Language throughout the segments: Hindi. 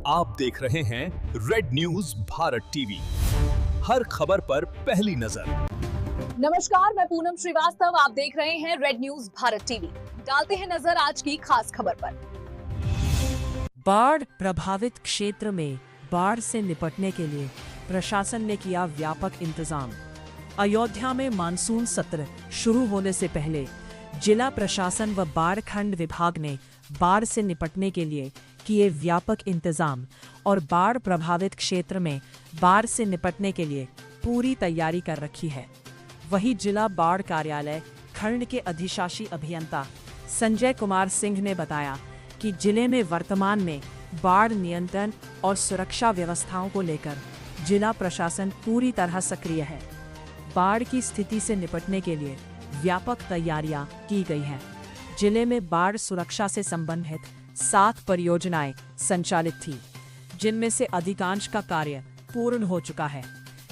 आप देख रहे हैं रेड न्यूज भारत टीवी, हर खबर पर पहली नजर। नमस्कार, मैं पूनम श्रीवास्तव। आप देख रहे हैं रेड न्यूज भारत टीवी। डालते हैं नजर आज की खास खबर पर। बाढ़ प्रभावित क्षेत्र में बाढ़ से निपटने के लिए प्रशासन ने किया व्यापक इंतजाम। अयोध्या में मानसून सत्र शुरू होने से पहले जिला प्रशासन व बाढ़ खंड विभाग ने बाढ़ से निपटने के लिए किए व्यापक इंतजाम और बाढ़ प्रभावित क्षेत्र में बाढ़ से निपटने के लिए पूरी तैयारी कर रखी है। वहीं जिला बाढ़ कार्यालय खंड के अधिशासी अभियंता संजय कुमार सिंह ने बताया कि जिले में वर्तमान में बाढ़ नियंत्रण और सुरक्षा व्यवस्थाओं को लेकर जिला प्रशासन पूरी तरह सक्रिय है। बाढ़ की स्थिति से निपटने के लिए व्यापक तैयारियां की गई हैं। जिले में बाढ़ सुरक्षा से संबंधित 7 परियोजनाएं संचालित थी, जिनमें से अधिकांश का कार्य पूर्ण हो चुका है।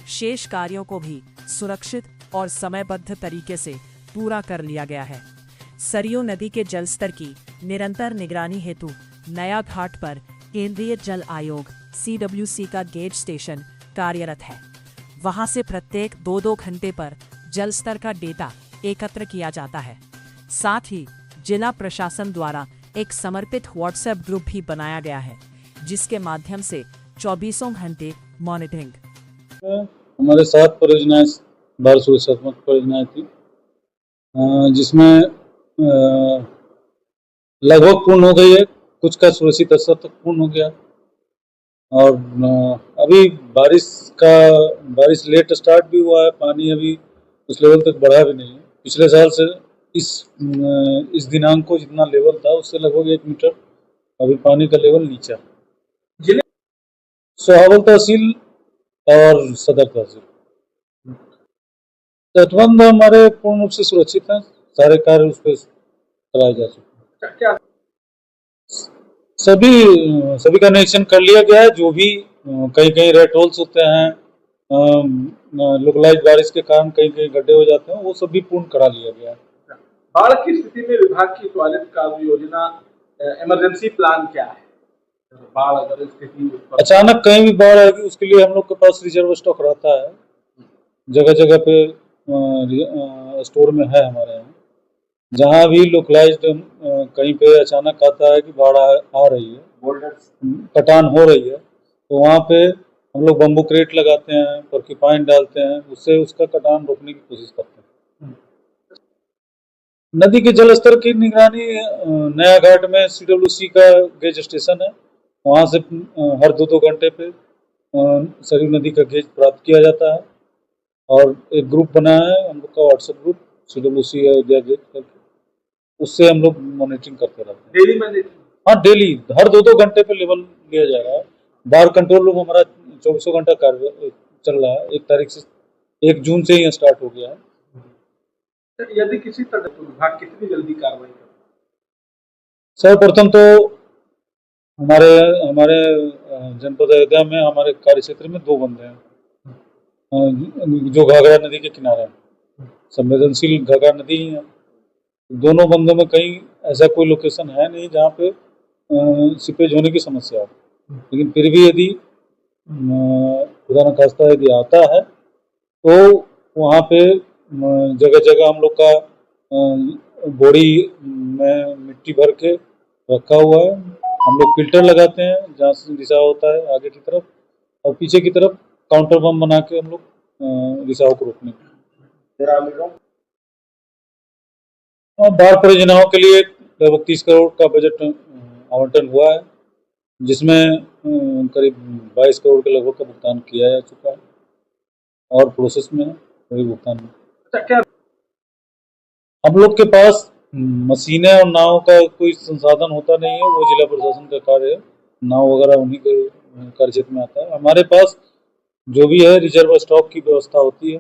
शेष कार्यों को भी सुरक्षित और समयबद्ध तरीके से पूरा कर लिया गया है। सरयू नदी के जलस्तर की निरंतर निगरानी हेतु नया घाट पर केंद्रीय जल आयोग CWC का गेज स्टेशन कार्यरत है। वहां से प्रत्येक 2-2 घंटे पर जल स्तर का डेटा एकत्र किया जाता है। साथ ही जिला प्रशासन द्वारा एक समर्पित व्हाट्सएप ग्रुप भी बनाया गया है, जिसके माध्यम से 24 घंटे मॉनिटरिंग। हमारे 7 परियोजनाएं बाढ़ सुरक्षात्मक परियोजनाएं थी, जिसमें लगभग पूर्ण हो गई है। कुछ का सुरक्षित स्तर तक पूर्ण हो गया और अभी बारिश लेट स्टार्ट भी हुआ है। पानी अभी उस लेवल तक बढ़ा भी नहीं है। पिछले साल से इस दिनांक को जितना लेवल था उससे लगभग 1 मीटर अभी पानी का लेवल नीचा। जिले सोहावल तहसील और सदर तहसील तटबंध हमारे पूर्ण रूप से सुरक्षित हैं। सारे कार्य उस पर कराए जा चुके हैं। सभी का निरीक्षण कर लिया गया है। जो भी कहीं रेड होल्स होते हैं, लोकलाइज बारिश के कारण कहीं गड्ढे हो जाते हैं, वो सब भी पूर्ण करा लिया गया है। बाढ़ की स्थिति में विभाग की त्वरित कार्य योजना, इमरजेंसी प्लान क्या है? बाढ़ अगर स्थिति अचानक कहीं भी बाढ़ आएगी, उसके लिए हम लोग के पास रिजर्व स्टॉक रहता है। जगह जगह पे स्टोर में है हमारे यहाँ। जहाँ भी लोकलाइज्ड कहीं पे अचानक आता है कि बाढ़ आ रही है, कटान हो रही है, तो वहाँ पे हम लोग बम्बू क्रेट लगाते हैं, पर्क्यूपाइन डालते हैं, उससे उसका कटान रोकने की कोशिश करते हैं। नदी के जलस्तर की निगरानी नया घाट में CWC का गेज स्टेशन है। वहाँ से हर 2-2 घंटे पे सरयू नदी का गेज प्राप्त किया जाता है और एक ग्रुप बना है हम लोग का, WhatsApp group CWC Ayodhya gauge करके, उससे हम लोग मॉनिटरिंग करते रहते हैं। Daily monitoring? हाँ, डेली हर 2-2 घंटे पे लेवल लिया जा रहा है। बाढ़ कंट्रोल रूम हमारा 24 घंटा कार्य चल रहा है। 1 तारीख से 1 जून से ही स्टार्ट हो गया है। यदि किसी तरह तो विभाग कितनी जल्दी कार्रवाई करता है? सर्वप्रथम तो हमारे जनपद अयोध्या में हमारे कार्य क्षेत्र में 2 बंदे हैं जो घाघरा नदी के किनारे हैं। संवेदनशील घाघरा नदी ही है। दोनों बंदों में कहीं ऐसा कोई लोकेशन है नहीं जहाँ पे सीपेज होने की समस्या हो, लेकिन फिर भी यदि खुदा न खास्ता यदि आता है तो वहाँ पे जगह जगह हम लोग का बोरी में मिट्टी भर के रखा हुआ है। हम लोग फिल्टर लगाते हैं जहाँ से रिसाव होता है आगे की तरफ, और पीछे की तरफ काउंटर बम बना के हम लोग रिसाव को रोकने के। बाढ़ परियोजनाओं के लिए लगभग 30 करोड़ का बजट आवंटन हुआ है, जिसमें करीब 22 करोड़ के लगभग का भुगतान किया जा चुका है और प्रोसेस में है भुगतान। क्या हम लोग के पास मशीनें और नाव का कोई संसाधन होता नहीं है, वो जिला प्रशासन का कार्य है। नाव वगैरह उन्हीं के कार्य क्षेत्र में आता है। हमारे पास जो भी है रिजर्व स्टॉक की व्यवस्था होती है।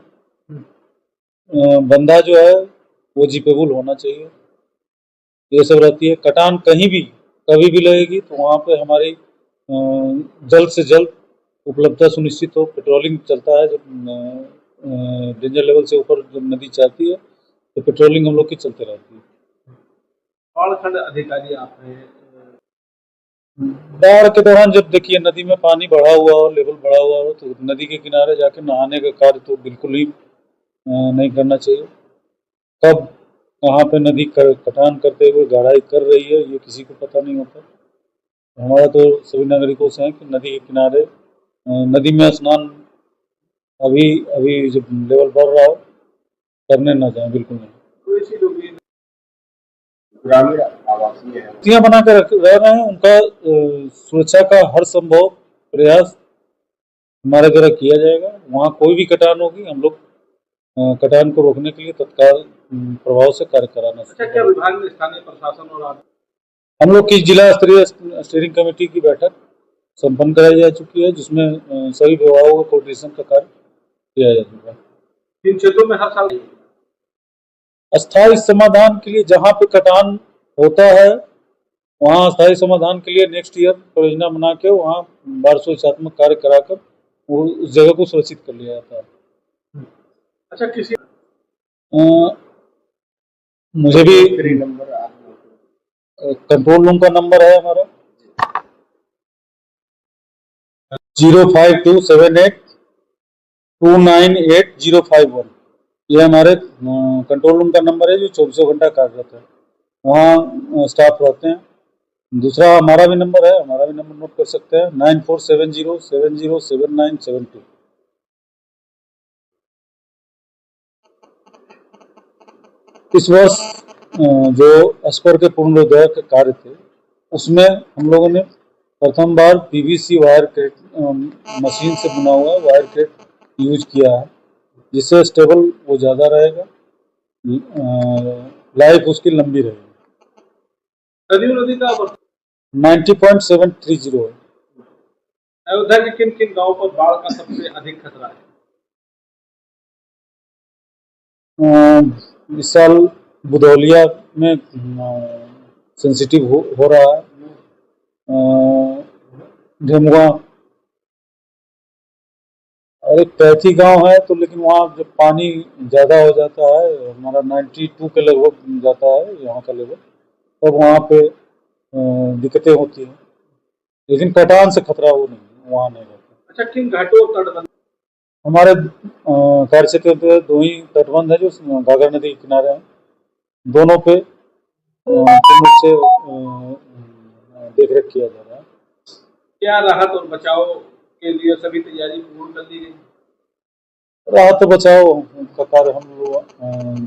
बंदा जो है वो जीपेबल होना चाहिए, ये सब रहती है। कटान कहीं भी कभी भी लगेगी तो वहाँ पे हमारी जल्द से जल्द उपलब्धता सुनिश्चित हो। पेट्रोलिंग चलता है, जब डेंजर लेवल से ऊपर जब नदी जाती है तो पेट्रोलिंग हम लोग की चलते रहती है। बाढ़ खंड अधिकारी आप हैं, बाढ़ के दौरान जब देखिए नदी में पानी बढ़ा हुआ हो, लेवल बढ़ा हुआ हो, तो नदी के किनारे जाके नहाने का कार्य तो बिल्कुल ही नहीं करना चाहिए। कब कहाँ पे नदी कटान करते हुए गहराई कर रही है ये किसी को पता नहीं होता। हमारा तो सभी नागरिकों से है कि नदी के किनारे नदी में स्नान अभी अभी जब लेवल बढ़ रहा हो करने ना जाए, बिल्कुल नहीं। तो इसी लोग ये ग्रामीण आवासीय है, बस्तियां बनाकर रह रहे हैं, उनका सुरक्षा का हर संभव प्रयास हमारे द्वारा किया जाएगा। वहाँ कोई भी कटान होगी, हम लोग कटान को रोकने के लिए तत्काल प्रभाव से कार्य कराना। अच्छा, क्या विभाग में स्थानीय प्रशासन और हम लोग की जिला स्तरीय स्टीयरिंग कमेटी की बैठक संपन्न कराई जा चुकी है, जिसमें सभी विभागों का कोऑर्डिनेशन का कार्य किया जा चुका है। इन क्षेत्रों में हर साल अस्थायी समाधान के लिए जहाँ पे कटान होता है वहाँ अस्थायी समाधान के लिए नेक्स्ट ईयर परियोजना बना के वहाँ बाढ़ सुरक्षात्मक कार्य कराकर वो उस जगह को सुरक्षित कर लिया जाता है। अच्छा, किसी मुझे भी नंबर कंट्रोल रूम का नंबर है हमारा 0527829805 ये हमारे कंट्रोल रूम का नंबर है जो 24 घंटा कार्यरत है। वहाँ स्टाफ रहते हैं। दूसरा हमारा भी नंबर है, हमारा भी नंबर नोट कर सकते हैं 9470707972। इस वर्ष जो अस्पर के पुनरुद्धार के कार्य थे उसमें हम लोगों ने प्रथम बार पीवीसी वायर क्रेट मशीन से बना हुआ वायर क्रेट यूज किया है, जिससे स्टेबल वो ज़्यादा रहेगा, लाइफ उसकी लंबी रहेगी। नदी का 90.730 है। अयोध्या के किन किन गांवों पर बाढ़ का सबसे अधिक खतरा है? इस साल बुधौलिया में सेंसिटिव हो रहा है, ढेमुआ और एक पैथी गांव है, तो लेकिन वहाँ जब पानी ज़्यादा हो जाता है, हमारा 92 के लगभग जाता है यहाँ का लेवल, तब वहाँ पे दिक्कतें होती हैं, लेकिन कटान से खतरा वो नहीं, वहाँ नहीं रहता। अच्छा, किन घाटों तटबंध हमारे कार्य क्षेत्र पे 2 ही तटबंध है जो घाघरा नदी के किनारे हैं, दोनों पे से देख रेख किया जा रहा है। क्या राहत और बचाव के लिए सभी तैयारी पूर्ण कर ली गई? राहत और बचाव का कार्य हम लोग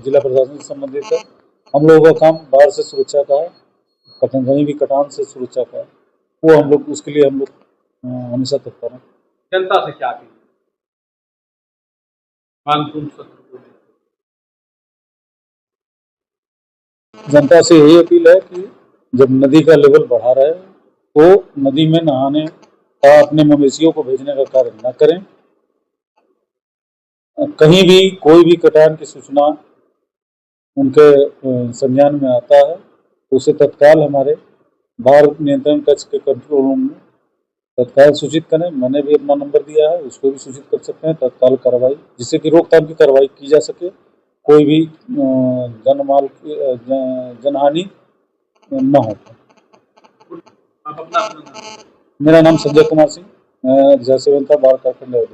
जिला प्रशासन से संबंधित है। हम लोगों का काम बाढ़ से सुरक्षा का है, कहीं भी कटान से सुरक्षा का है, वो हम लोग उसके लिए हम लोग हमेशा तत्पर हैं। जनता से क्या अपील? मानसून सत्र को जनता से यही अपील है कि जब नदी का लेवल बढ़ा रहा है तो नदी में नहाने का अपने मवेशियों को भेजने का कार्य न करें। कहीं भी कोई भी कटान की सूचना उनके संज्ञान में आता है तो उसे तत्काल हमारे बाढ़ नियंत्रण कक्ष के कंट्रोल रूम में तत्काल सूचित करें। मैंने भी अपना नंबर दिया है, उसको भी सूचित कर सकते हैं। तत्काल कार्रवाई, जिससे कि रोकथाम की कार्रवाई की जा सके, कोई भी जनमाल जनहानि न हो। आप अपना मेरा नाम संजय कुमार सिंह, जयसेवंता बाढ़ कारखंड है।